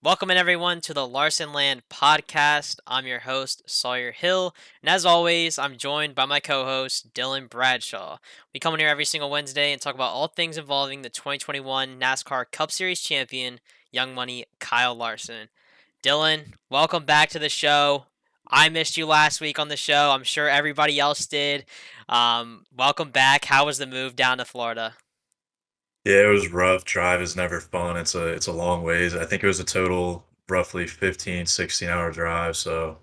Welcome in everyone to the Larsonland podcast. I'm your host, Sawyer Hill, and as always, I'm joined by my co-host, Dylan Bradshaw. We come in here every single Wednesday and talk about all things involving the 2021 NASCAR Cup Series champion, Young Money Kyle Larson. Dylan, welcome back to the show. I missed you last week on the show. I'm sure everybody else did. Welcome back. How was the move down to Florida? Yeah, it was rough. Drive is never fun. It's a long ways. I think it was a total roughly 15, 16 hour drive. So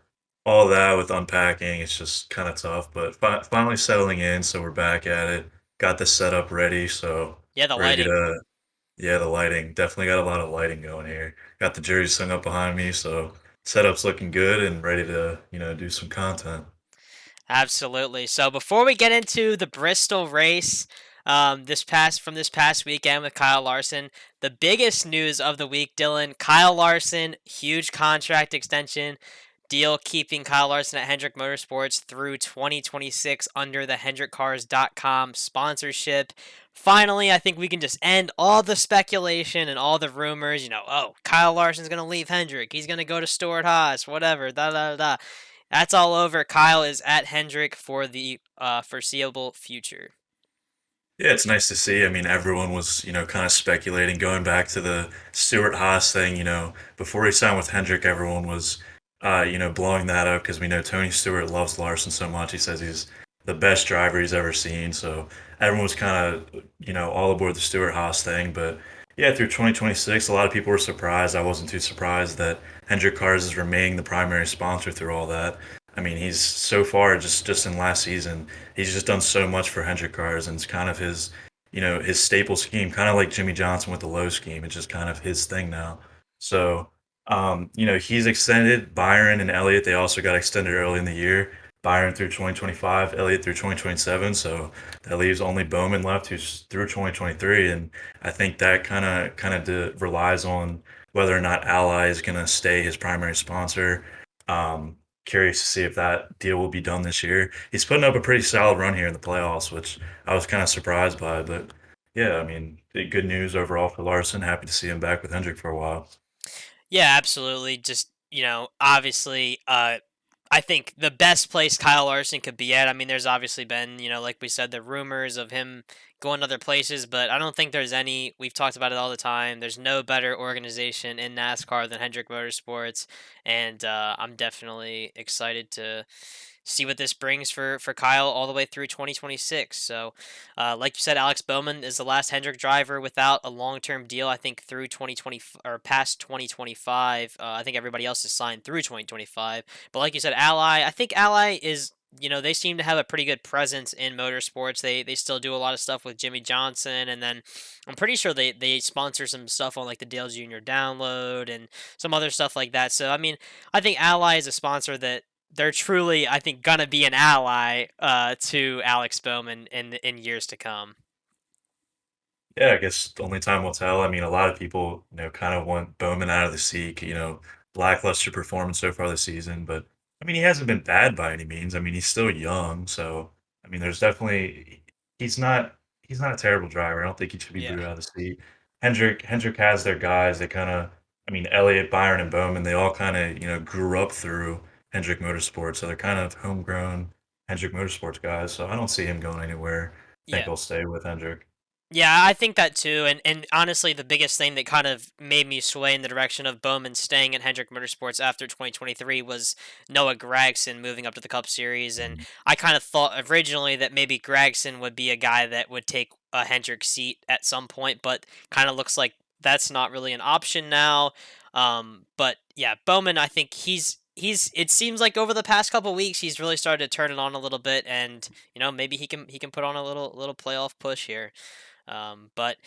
all that with unpacking, it's just kind of tough. But finally settling in, so we're back at it. Got the setup ready, so Yeah, the ready lighting. to. Yeah, the lighting definitely got a lot of lighting going here. Got the jerseys hung up behind me, so setup's looking good and ready to do some content. Absolutely. So before we get into the Bristol race, this past weekend with Kyle Larson, the biggest news of the week, Dylan, Kyle Larson, huge contract extension deal keeping Kyle Larson at Hendrick Motorsports through 2026 under the HendrickCars.com sponsorship. Finally, I think we can just end all the speculation and all the rumors. Oh, Kyle Larson's going to leave Hendrick. He's going to go to Stewart Haas, whatever, da da da. That's all over. Kyle is at Hendrick for the foreseeable future. Yeah, it's nice to see. I mean, everyone was, kind of speculating going back to the Stuart Haas thing. Before he signed with Hendrick, everyone was, blowing that up because we know Tony Stewart loves Larson so much. He says he's the best driver he's ever seen. So everyone was kind of, all aboard the Stuart Haas thing. But yeah, through 2026, a lot of people were surprised. I wasn't too surprised that Hendrick Cars is remaining the primary sponsor through all that. I mean, he's so far just in last season, he's just done so much for Hendrick Cars, and it's kind of his, his staple scheme, kind of like Jimmy Johnson with the low scheme. It's just kind of his thing now. So, he's extended Byron and Elliott. They also got extended early in the year. Byron through 2025, Elliott through 2027. So that leaves only Bowman left, who's through 2023, and I think that kind of relies on whether or not Ally is going to stay his primary sponsor. Curious to see if that deal will be done this year. He's putting up a pretty solid run here in the playoffs, which I was kind of surprised by. But yeah, I mean, good news overall for Larson. Happy to see him back with Hendrick for a while. Yeah, absolutely. Just, obviously, I think the best place Kyle Larson could be at. I mean, there's obviously been, like we said, the rumors of him going other places, but I don't think there's any. We've talked about it all the time. There's no better organization in NASCAR than Hendrick Motorsports, and I'm definitely excited to see what this brings for Kyle all the way through 2026. So, like you said, Alex Bowman is the last Hendrick driver without a long-term deal. I think through 2020 or past 2025. I think everybody else is signed through 2025. But like you said, Ally. I think Ally is. They seem to have a pretty good presence in motorsports. They still do a lot of stuff with Jimmy Johnson, and then I'm pretty sure they sponsor some stuff on like the Dale Jr. Download and some other stuff like that. So I mean, I think Ally is a sponsor that they're truly, I think, gonna be an ally to Alex Bowman in years to come. Yeah, I guess only time will tell. I mean, a lot of people, kind of want Bowman out of the seat. Lackluster performance so far this season, but I mean, he hasn't been bad by any means. I mean, he's still young, so I mean, there's definitely he's not he's not a terrible driver. I don't think he should be Yeah. booed out of the seat. Hendrick has their guys. They kind of, I mean, Elliott, Byron, and Bowman. They all kind of grew up through Hendrick Motorsports, so they're kind of homegrown Hendrick Motorsports guys. So I don't see him going anywhere. I think Yeah. he'll stay with Hendrick. Yeah, I think that too. And honestly, the biggest thing that kind of made me sway in the direction of Bowman staying at Hendrick Motorsports after 2023 was Noah Gragson moving up to the Cup Series. And I kind of thought originally that maybe Gragson would be a guy that would take a Hendrick seat at some point, but kind of looks like that's not really an option now. But yeah, Bowman, I think he's it seems like over the past couple weeks he's really started to turn it on a little bit, and maybe he can put on a little playoff push here. But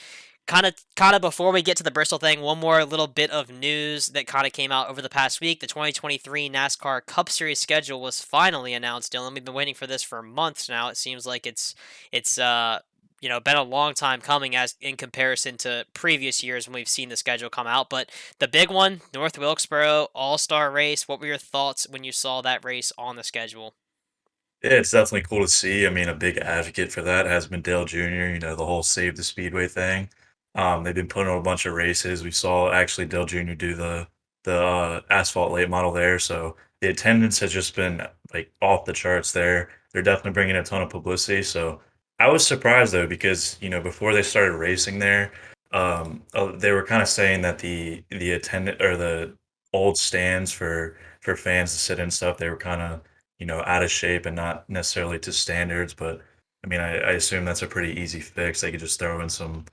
kind of before we get to the Bristol thing, one more little bit of news that kind of came out over the past week. The 2023 NASCAR Cup Series schedule was finally announced, Dylan. We've been waiting for this for months now. It seems like it's been a long time coming as in comparison to previous years when we've seen the schedule come out. But the big one, North Wilkesboro All-Star race. What were your thoughts when you saw that race on the schedule? Yeah, it's definitely cool to see. I mean, a big advocate for that has been Dale Jr., the whole Save the Speedway thing. They've been putting on a bunch of races. We saw actually Dale Jr. do the asphalt late model there. So the attendance has just been like off the charts there. They're definitely bringing a ton of publicity. So I was surprised though because before they started racing there, they were kind of saying that the attendant or the old stands for fans to sit in stuff, they were kind of out of shape and not necessarily to standards. But I mean, I assume that's a pretty easy fix. They could just throw in some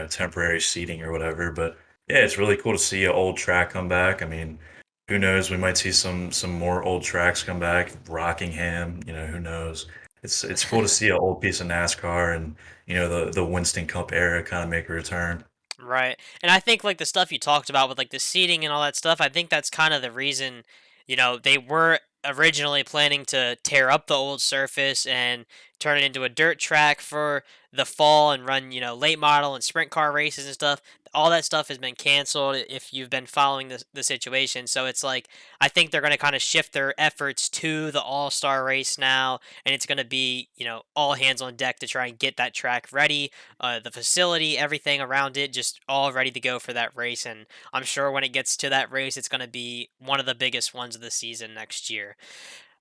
temporary seating or whatever. But yeah, it's really cool to see an old track come back. I mean, who knows? We might see some more old tracks come back. Rockingham, who knows? It's cool to see an old piece of NASCAR and the Winston Cup era kind of make a return. Right. And I think like the stuff you talked about with like the seating and all that stuff, I think that's kind of the reason, they were originally planning to tear up the old surface and turn it into a dirt track for the fall and run, late model and sprint car races and stuff. All that stuff has been canceled if you've been following the situation. So it's like I think they're going to kind of shift their efforts to the All-Star race now, and it's going to be, all hands on deck to try and get that track ready, the facility, everything around it, just all ready to go for that race. And I'm sure when it gets to that race, it's going to be one of the biggest ones of the season next year.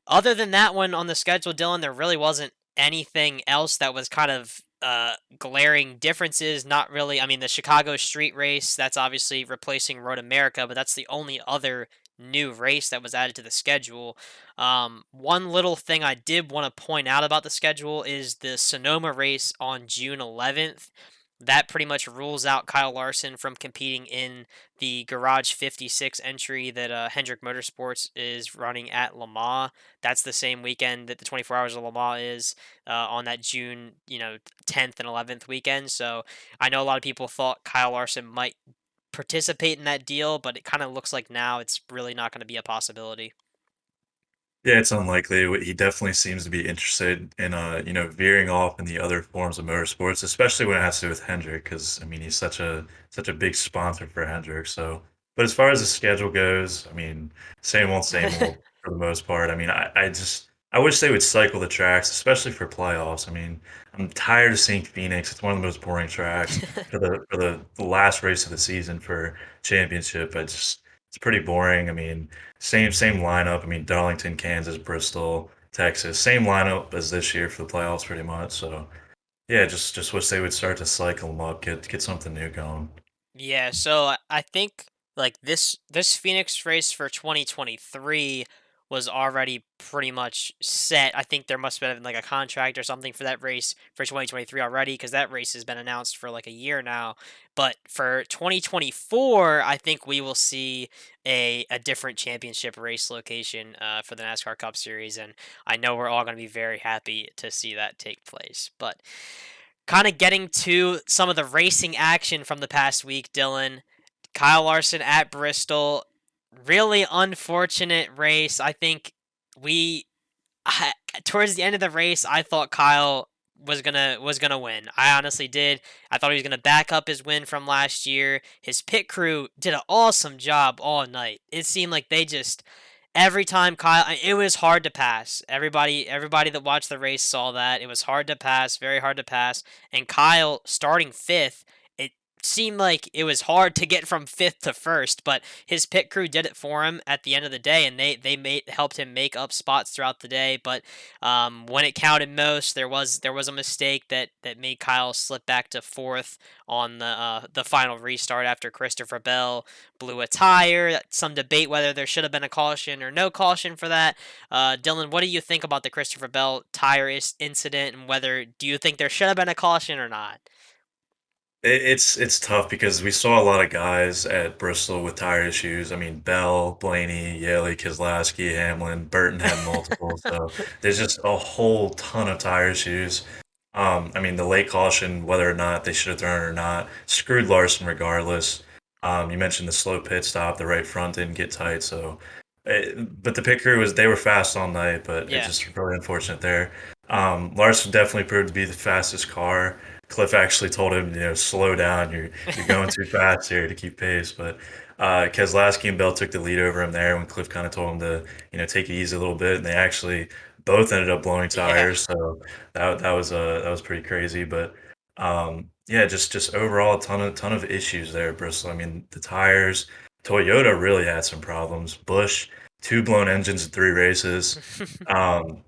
Other than that one on the schedule, Dylan, there really wasn't anything else that was kind of glaring differences. Not really. I mean, the Chicago Street Race, that's obviously replacing Road America, but that's the only other new race that was added to the schedule. One little thing I did want to point out about the schedule is the Sonoma race on June 11th. That pretty much rules out Kyle Larson from competing in the Garage 56 entry that Hendrick Motorsports is running at Le Mans. That's the same weekend that the 24 Hours of Le Mans is, on that June, 10th and 11th weekend. So I know a lot of people thought Kyle Larson might participate in that deal, but it kind of looks like now it's really not going to be a possibility. Yeah, it's unlikely. He definitely seems to be interested in, veering off in the other forms of motorsports, especially when it has to do with Hendrick, because I mean, he's such a big sponsor for Hendrick. So, but as far as the schedule goes, I mean, same old for the most part. I mean, I wish they would cycle the tracks, especially for playoffs. I mean, I'm tired of seeing Phoenix. It's one of the most boring tracks for the last race of the season for championship. It's pretty boring. I mean, same lineup. I mean, Darlington, Kansas, Bristol, Texas, same lineup as this year for the playoffs, pretty much. So yeah, just wish they would start to cycle them up, get something new going. Yeah, so I think like this Phoenix race for 2023 was already pretty much set. I think there must have been like a contract or something for that race for 2023 already, because that race has been announced for like a year now. But for 2024, I think we will see a different championship race location for the NASCAR Cup Series, and I know we're all going to be very happy to see that take place. But kind of getting to some of the racing action from the past week, Dylan. Kyle Larson at Bristol. Really unfortunate race. I think we I, towards the end of the race, I thought Kyle was gonna win. I honestly did. I thought he was gonna back up his win from last year. His pit crew did an awesome job all night. It seemed like they just every time it was hard to pass. Everybody that watched the race saw that it was hard to pass, very hard to pass. And Kyle starting fifth, it seemed like it was hard to get from fifth to first, but his pit crew did it for him at the end of the day, and they helped him make up spots throughout the day. But when it counted most, there was a mistake that made Kyle slip back to fourth on the final restart after Christopher Bell blew a tire. Some debate whether there should have been a caution or no caution for that. Dylan, what do you think about the Christopher Bell tire incident, and whether do you think there should have been a caution or not? It's tough because we saw a lot of guys at Bristol with tire issues. I mean, Bell, Blaney, Yaley, Keselowski, Hamlin, Burton had multiple. So there's just a whole ton of tire issues. I mean, the late caution, whether or not they should have thrown it or not, screwed Larson regardless. You mentioned the slow pit stop, the right front didn't get tight, so. But the pit crew they were fast all night, but it's Yeah. just really unfortunate there. Larson definitely proved to be the fastest car. Cliff actually told him, slow down. You're going too fast here to keep pace. But Keselowski and Bell took the lead over him there when Cliff kind of told him to, take it easy a little bit, and they actually both ended up blowing Yeah. tires. So that was pretty crazy. But yeah, just overall a ton of issues there at Bristol. I mean, the tires. Toyota really had some problems. Busch, two blown engines in three races. Um,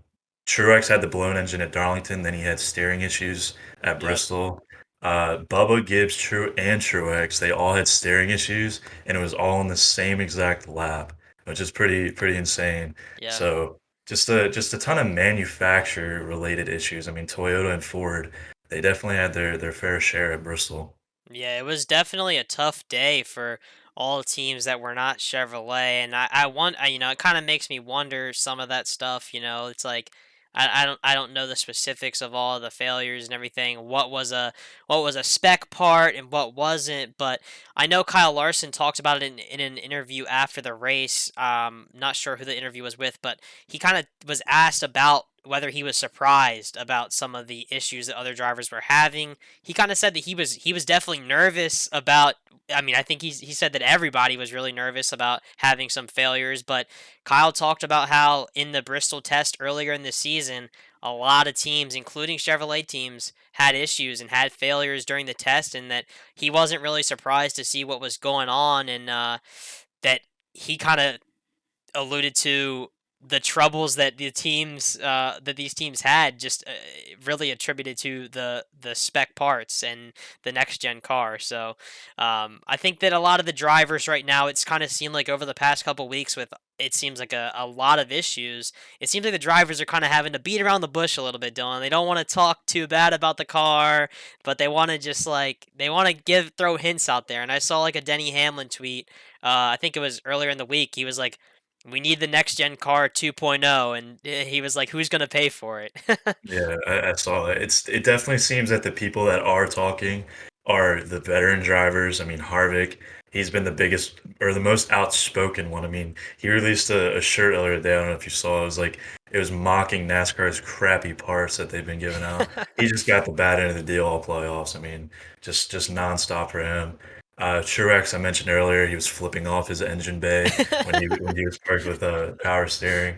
Truex had the blown engine at Darlington, then he had steering issues at Yep. Bristol. Bubba, Gibbs, and Truex, they all had steering issues, and it was all in the same exact lap, which is pretty insane. Yeah. So just a ton of manufacturer related issues. I mean, Toyota and Ford, they definitely had their fair share at Bristol. Yeah, it was definitely a tough day for all teams that were not Chevrolet, and I want you know, it kind of makes me wonder some of that stuff. You know, it's like I don't know the specifics of all the failures and everything. What was a spec part and what wasn't, but I know Kyle Larson talked about it in an interview after the race. Not sure who the interview was with, but he kind of was asked about whether he was surprised about some of the issues that other drivers were having. He kind of said that he was definitely nervous about. I mean, I think he said that everybody was really nervous about having some failures, but Kyle talked about how in the Bristol test earlier in the season, a lot of teams, including Chevrolet teams, had issues and had failures during the test, and that he wasn't really surprised to see what was going on, and that he kind of alluded to the troubles that these teams had just really attributed to the spec parts and the next gen car. So I think that a lot of the drivers right now, it's kind of seemed like over the past couple weeks with it seems like a lot of issues. It seems like the drivers are kind of having to beat around the bush a little bit, Dylan. They don't want to talk too bad about the car, but they want to just like they want to throw hints out there. And I saw like a Denny Hamlin tweet. I think it was earlier in the week. He was like, we need the next gen car 2.0, and he was like, who's gonna pay for it? Yeah, I saw that. It definitely seems that the people that are talking are the veteran drivers. I mean, Harvick, he's been the biggest or the most outspoken one. I mean, he released a shirt earlier today. I don't know if you saw. It was mocking NASCAR's crappy parts that they've been giving out. He just got the bad end of the deal all playoffs. I mean, just nonstop for him. Truex, I mentioned earlier, he was flipping off his engine bay when he was parked with power steering.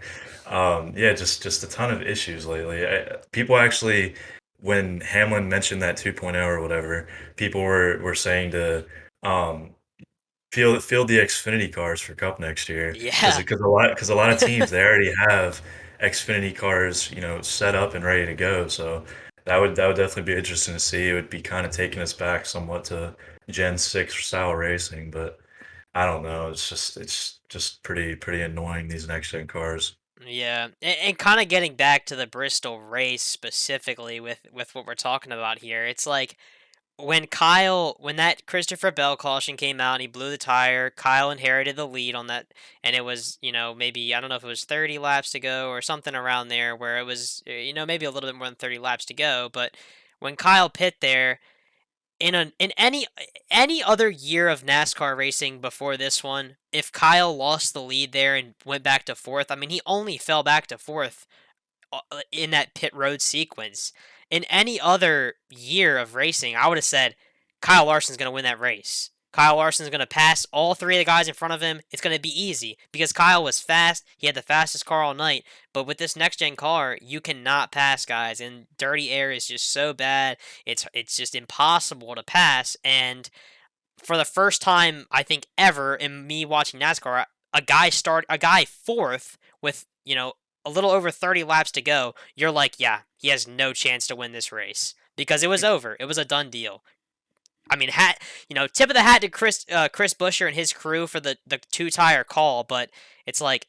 Yeah, just a ton of issues lately. People actually, when Hamlin mentioned that 2.0 or whatever, people were saying to um, field the Xfinity cars for Cup next year Yeah. because a lot of teams they already have Xfinity cars set up and ready to go. So that would definitely be interesting to see. It would be kind of taking us back somewhat to Gen 6 style racing, but I don't know. It's just pretty annoying these next gen cars. Yeah, and kind of getting back to the Bristol race specifically with what we're talking about here, it's like when that Christopher Bell caution came out and he blew the tire, Kyle inherited the lead on that, and it was maybe I don't know if it was 30 laps to go or something around there where it was maybe a little bit more than 30 laps to go, but when Kyle pit there in any other year of NASCAR racing before this one, if Kyle lost the lead there and went back to fourth, I mean he only fell back to fourth in that pit road sequence. In any other year of racing, I would have said Kyle Larson's going to win that race. Kyle Larson's going to pass all three of the guys in front of him. It's going to be easy because Kyle was fast. He had the fastest car all night. But with this next gen car, you cannot pass guys, and dirty air is just so bad. It's just impossible to pass. And for the first time I think ever in me watching NASCAR, a guy fourth with a little over 30 laps to go. You're like, yeah, he has no chance to win this race because it was over. It was a done deal. I mean, tip of the hat to Chris Buescher and his crew for the two tire call, but it's like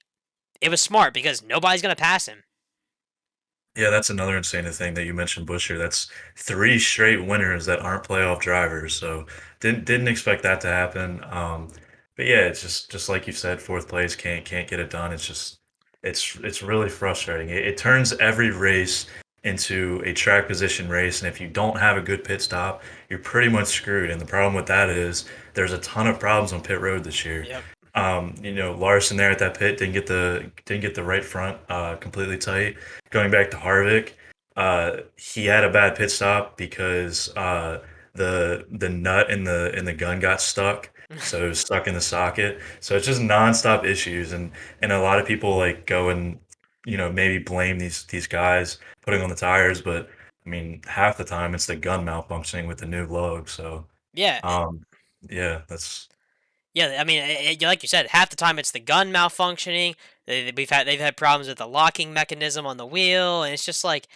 it was smart because nobody's gonna pass him. Yeah, that's another insane thing that you mentioned, Busher. That's three straight winners that aren't playoff drivers. So didn't expect that to happen. But yeah, it's just like you said, fourth place can't get it done. It's really frustrating. It turns every race into a track position race, and if you don't have a good pit stop, you're pretty much screwed. And the problem with that is there's a ton of problems on pit road this year. Yep. Larson there at that pit didn't get the right front completely tight. Going back to Harvick, he had a bad pit stop because the nut in the gun got stuck, so it was stuck in the socket. So it's just nonstop issues, and a lot of people like go and maybe blame these guys putting on the tires, but I mean half the time it's the gun malfunctioning with the new lug. So Yeah, um, yeah, that's Yeah, I mean, like you said, half the time it's the gun malfunctioning. They've had problems with the locking mechanism on the wheel, and it's just like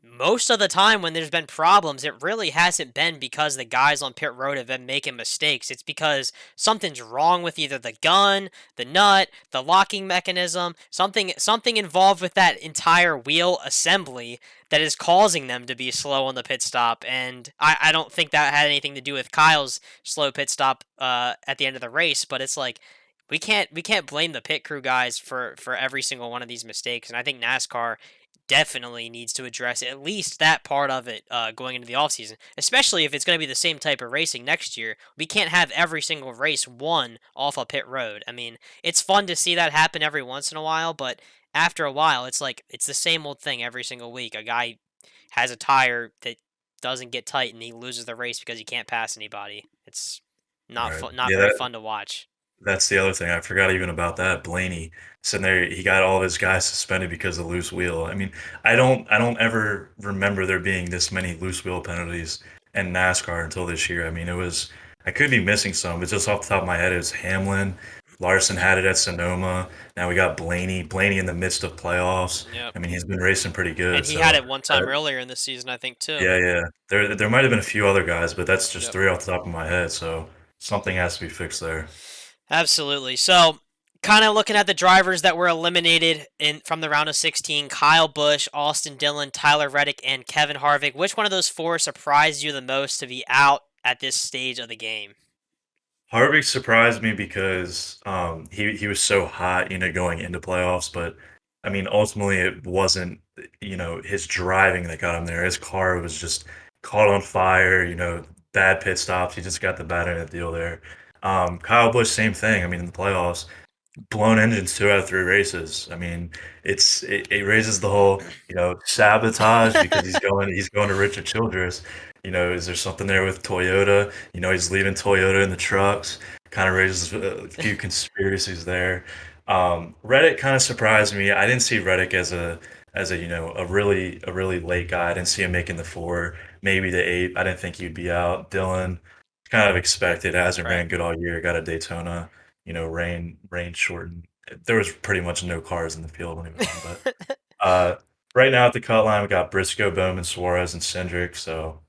most of the time when there's been problems, it really hasn't been because the guys on pit road have been making mistakes. It's because something's wrong with either the gun, the nut, the locking mechanism, something involved with that entire wheel assembly that is causing them to be slow on the pit stop. And I don't think that had anything to do with Kyle's slow pit stop at the end of the race, but it's like we can't blame the pit crew guys for every single one of these mistakes. And I think NASCAR definitely needs to address at least that part of it going into the offseason, especially if it's going to be the same type of racing next year. We can't have every single race won off a pit road. I mean, it's fun to see that happen every once in a while, but after a while, it's like it's the same old thing every single week. A guy has a tire that doesn't get tight and he loses the race because he can't pass anybody. It's not Right. fun, not Yeah, very fun to watch. that's the other thing. I forgot even about that. Blaney sitting there, he got all of his guys suspended because of loose wheel. I mean, I don't ever remember there being this many loose wheel penalties in NASCAR until this year. I mean, it was I could be missing some, but just off the top of my head, it was Hamlin. Larson had it at Sonoma. Now we got Blaney. Blaney in the midst of playoffs. Yep. I mean, he's been racing pretty good. And he had So it one time earlier in the season, I think, too. yeah, yeah. There might have been a few other guys, but that's just Yep. three off the top of my head. So something has to be fixed there. Absolutely. So, kind of looking at the drivers that were eliminated in from the round of 16, Kyle Busch, Austin Dillon, Tyler Reddick, and Kevin Harvick. Which one of those four surprised you the most to be out at this stage of the game? Harvick surprised me because he was so hot, going into playoffs. But I mean, ultimately, it wasn't his driving that got him there. His car was just caught on fire. Bad pit stops. He just got the bad end of the deal there. Kyle Busch, same thing. I mean, in the playoffs, blown engines 2 out of 3 races. I mean, it raises the whole sabotage because he's going to Richard Childress. Is there something there with Toyota? He's leaving Toyota in the trucks. Kind of raises a few conspiracies there. Reddick kind of surprised me. I didn't see Reddick as a a really late guy. I didn't see him making the 4, maybe the 8. I didn't think he'd be out. Dylan, kind of expected. Hasn't Right. ran good all year. Got a Daytona, rain shortened. There was pretty much no cars in the field when he went on, but uh, right now at the cut line we got Briscoe, Bowman, Suarez, and Cindric. So,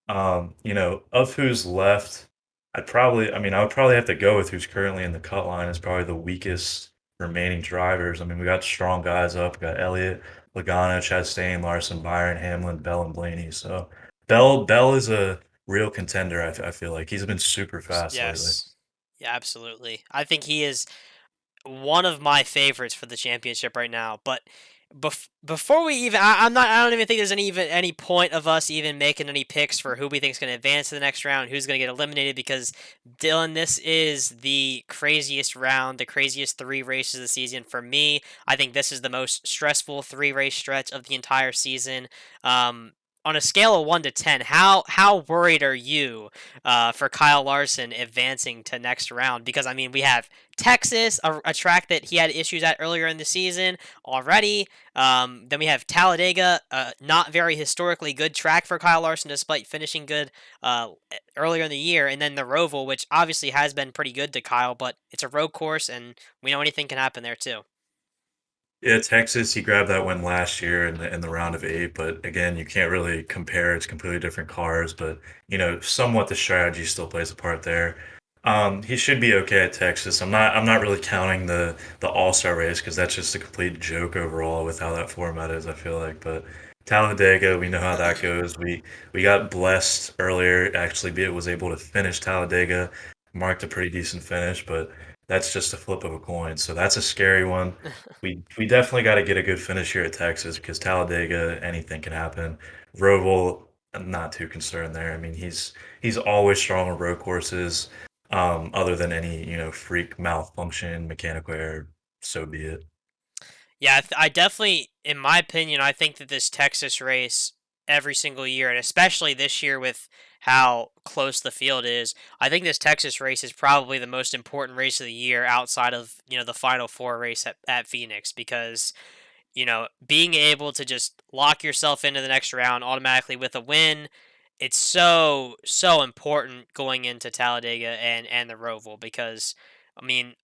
of who's left, I would probably have to go with who's currently in the cut line is probably the weakest remaining drivers. I mean, we got strong guys up. We got Elliott, Logano, Chastain, Larson, Byron, Hamlin, Bell, and Blaney. So Bell is a real contender. I feel like he's been super fast lately. Yes. Yeah, absolutely. I think he is one of my favorites for the championship right now. But before we even, I'm not. I don't even think there's any point of us even making any picks for who we think is going to advance to the next round, who's going to get eliminated. Because Dylan, this is the craziest round, the craziest 3 races of the season for me. I think this is the most stressful 3 race stretch of the entire season. On a scale of 1 to 10, how worried are you for Kyle Larson advancing to next round? Because I mean, we have Texas, a track that he had issues at earlier in the season already. Then we have Talladega, not very historically good track for Kyle Larson, despite finishing good earlier in the year. And then the Roval, which obviously has been pretty good to Kyle, but it's a road course, and we know anything can happen there too. Yeah, Texas, he grabbed that win last year in the round of 8, but again, you can't really compare. It's completely different cars, but somewhat the strategy still plays a part there. He should be okay at Texas. I'm not really counting the All-Star race because that's just a complete joke overall with how that format is, I feel like. But Talladega, we know how that goes. We got blessed earlier, actually, be it was able to finish Talladega, marked a pretty decent finish, but that's just a flip of a coin. So that's a scary one. We definitely got to get a good finish here at Texas because Talladega, anything can happen. Roval, I'm not too concerned there. I mean, he's always strong on road courses. Other than any freak malfunction, mechanical error, so be it. Yeah, I definitely, in my opinion, I think that this Texas race every single year, and especially this year with how close the field is, I think this Texas race is probably the most important race of the year outside of the Final Four race at Phoenix because being able to just lock yourself into the next round automatically with a win it's so important going into Talladega and the Roval because I mean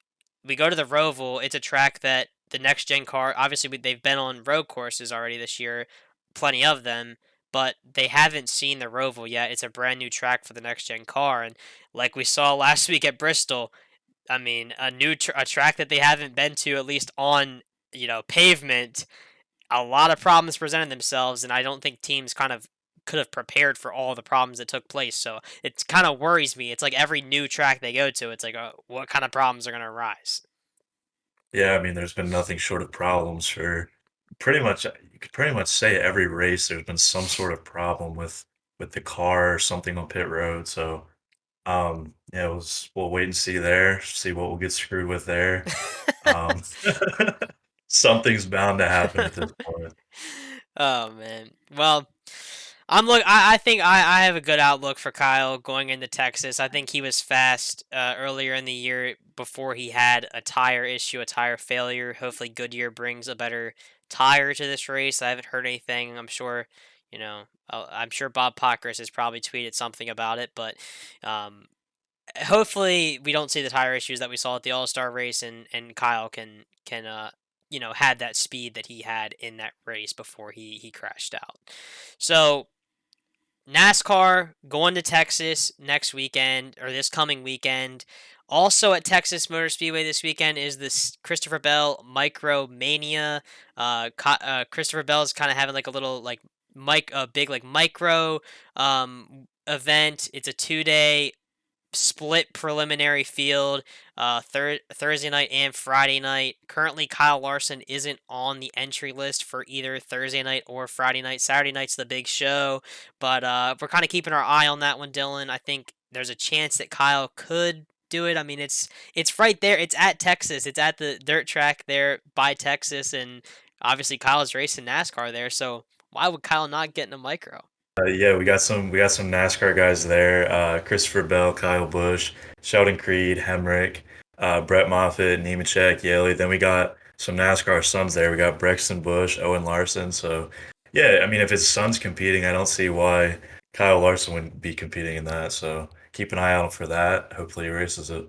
we go to the Roval. It's a track that the next gen car obviously they've been on road courses already this year, plenty of them, but they haven't seen the Roval yet. It's a brand new track for the next gen car, and like we saw last week at Bristol, I mean a track that they haven't been to at least on pavement, a lot of problems presented themselves, and I don't think teams kind of could have prepared for all the problems that took place. So it kind of worries me. It's like every new track they go to, it's like, what kind of problems are going to arise? Yeah, I mean, there's been nothing short of problems for pretty much you could pretty much say every race there's been some sort of problem with the car or something on pit road. So, yeah, we'll wait and see there, see what we'll get screwed with there. Um, something's bound to happen at this point. Oh man. Well, I think I have a good outlook for Kyle going into Texas. I think he was fast earlier in the year before he had a tire issue, a tire failure. Hopefully, Goodyear brings a better tire to this race. I haven't heard anything. I'm sure, I'm sure Bob Pockris has probably tweeted something about it, but um, hopefully we don't see the tire issues that we saw at the All Star race, and Kyle can had that speed that he had in that race before he crashed out. So NASCAR going to Texas next weekend or this coming weekend. Also at Texas Motor Speedway this weekend is this Christopher Bell Micro Mania. Christopher Bell is kind of having like a little like a big like micro event. It's a 2 day split preliminary field Thursday night and Friday night. Currently, Kyle Larson isn't on the entry list for either Thursday night or Friday night. Saturday night's the big show, but we're kind of keeping our eye on that one, Dylan. I think there's a chance that Kyle could do it. I mean, it's right there. It's at Texas. It's at the dirt track there by Texas, and obviously Kyle's racing NASCAR there. So why would Kyle not get in a micro? Yeah, we got some NASCAR guys there. Christopher Bell, Kyle Busch, Sheldon Creed, Hemrick, Brett Moffitt, Nemechek, Yaley. Then we got some NASCAR sons there. We got Brexton Busch, Owen Larson. So yeah, I mean, if his son's competing, I don't see why Kyle Larson wouldn't be competing in that. So keep an eye out for that. Hopefully he races it.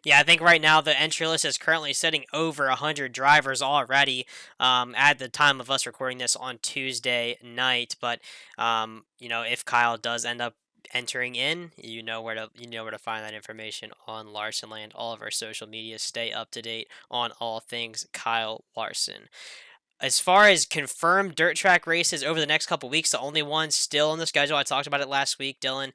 Yeah, I think right now the entry list is currently sitting over 100 drivers already at the time of us recording this on Tuesday night. But if Kyle does end up entering in, you know where to find that information on Larsonland. All of our social media, stay up to date on all things Kyle Larson. As far as confirmed dirt track races over the next couple weeks, the only one still on the schedule, I talked about it last week, Dylan,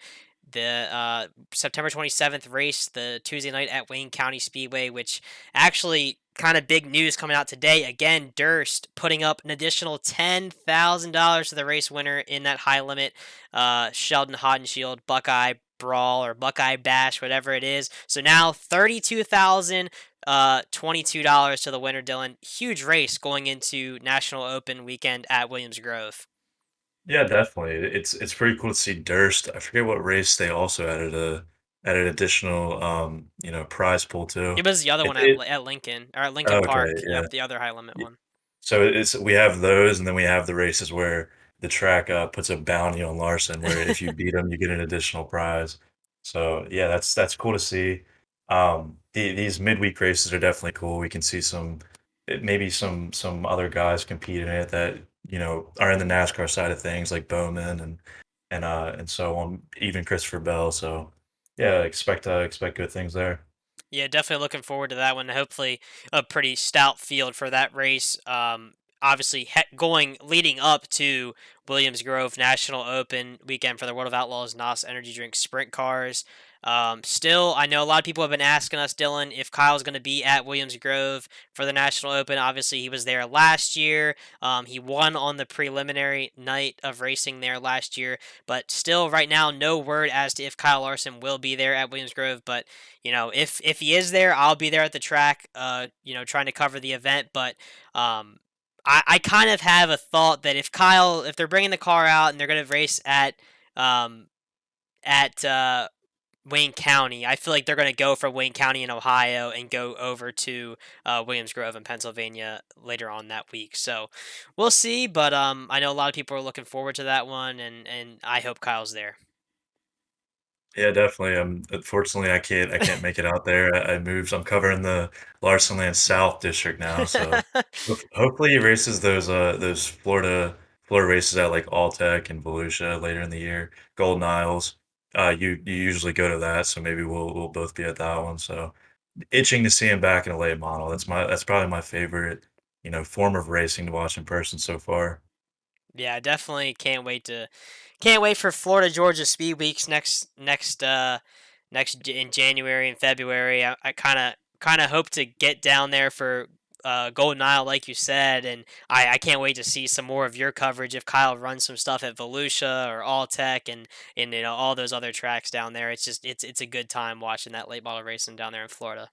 the September 27th race, the Tuesday night at Wayne County Speedway, which actually kind of big news coming out today. Again, Durst putting up an additional $10,000 to the race winner in that high limit Sheldon Haudenschild Buckeye Brawl or Buckeye Bash, whatever it is. So now 32,000 $22 to the winner, Dylan. Huge race going into National Open weekend at Williams Grove. Yeah, definitely. It's pretty cool to see Durst. I forget what race they also added additional prize pool to. It was the other one at It at Lincoln or at Lincoln okay, Park. yeah. Yep, the other high limit one. So it's we have those, and then we have the races where the track puts a bounty on Larson, where if you beat him, you get an additional prize. So yeah, that's cool to see. These midweek races are definitely cool. We can see maybe some other guys compete in it that are in the NASCAR side of things, like Bowman and so on, even Christopher Bell. So yeah, expect good things there. Yeah, definitely looking forward to that one. Hopefully, a pretty stout field for that race. Obviously, going leading up to Williams Grove National Open weekend for the World of Outlaws NOS Energy Drink Sprint Cars. Still, I know a lot of people have been asking us, Dylan, if Kyle's going to be at Williams Grove for the National Open. Obviously, he was there last year. He won on the preliminary night of racing there last year, but still, right now, no word as to if Kyle Larson will be there at Williams Grove. But if he is there, I'll be there at the track, trying to cover the event. But I kind of have a thought that if they're bringing the car out and they're going to race um, at Wayne County. I feel like they're going to go from Wayne County in Ohio and go over to Williams Grove in Pennsylvania later on that week. So we'll see. But I know a lot of people are looking forward to that one, and I hope Kyle's there. Yeah, definitely. Unfortunately, I can't make it out there. I moved. I'm covering the Larsonland South district now, so hopefully he races those Florida races at like Alltech and Volusia later in the year. Golden Isles. You usually go to that, so maybe we'll both be at that one. So itching to see him back in a late model. That's probably my favorite, form of racing to watch in person so far. Yeah, definitely can't wait for Florida Georgia Speed Weeks in January and February. I kind of hope to get down there for Golden Isle, like you said, and I can't wait to see some more of your coverage if Kyle runs some stuff at Volusia or Alltech and all those other tracks down there. It's a good time watching that late model racing down there in Florida.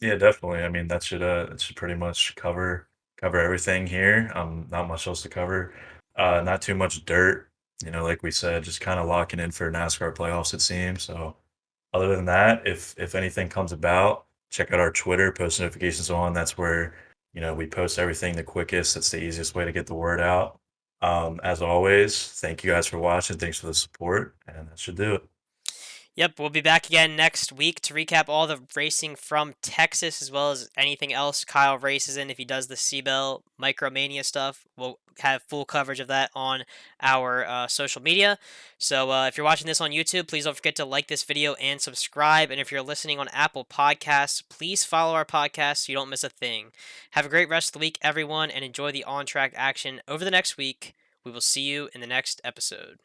Yeah, definitely. I mean, that should pretty much cover everything here. Not much else to cover. Not too much dirt. Like we said, just kind of locking in for NASCAR playoffs, it seems. So other than that, if anything comes about, check out our Twitter, post notifications on. That's where, we post everything the quickest. That's the easiest way to get the word out. As always, thank you guys for watching. Thanks for the support, and that should do it. Yep, we'll be back again next week to recap all the racing from Texas as well as anything else Kyle races in. If he does the Seabell Micromania stuff, we'll have full coverage of that on our social media. So if you're watching this on YouTube, please don't forget to like this video and subscribe. And if you're listening on Apple Podcasts, please follow our podcast so you don't miss a thing. Have a great rest of the week, everyone, and enjoy the on track action over the next week. We will see you in the next episode.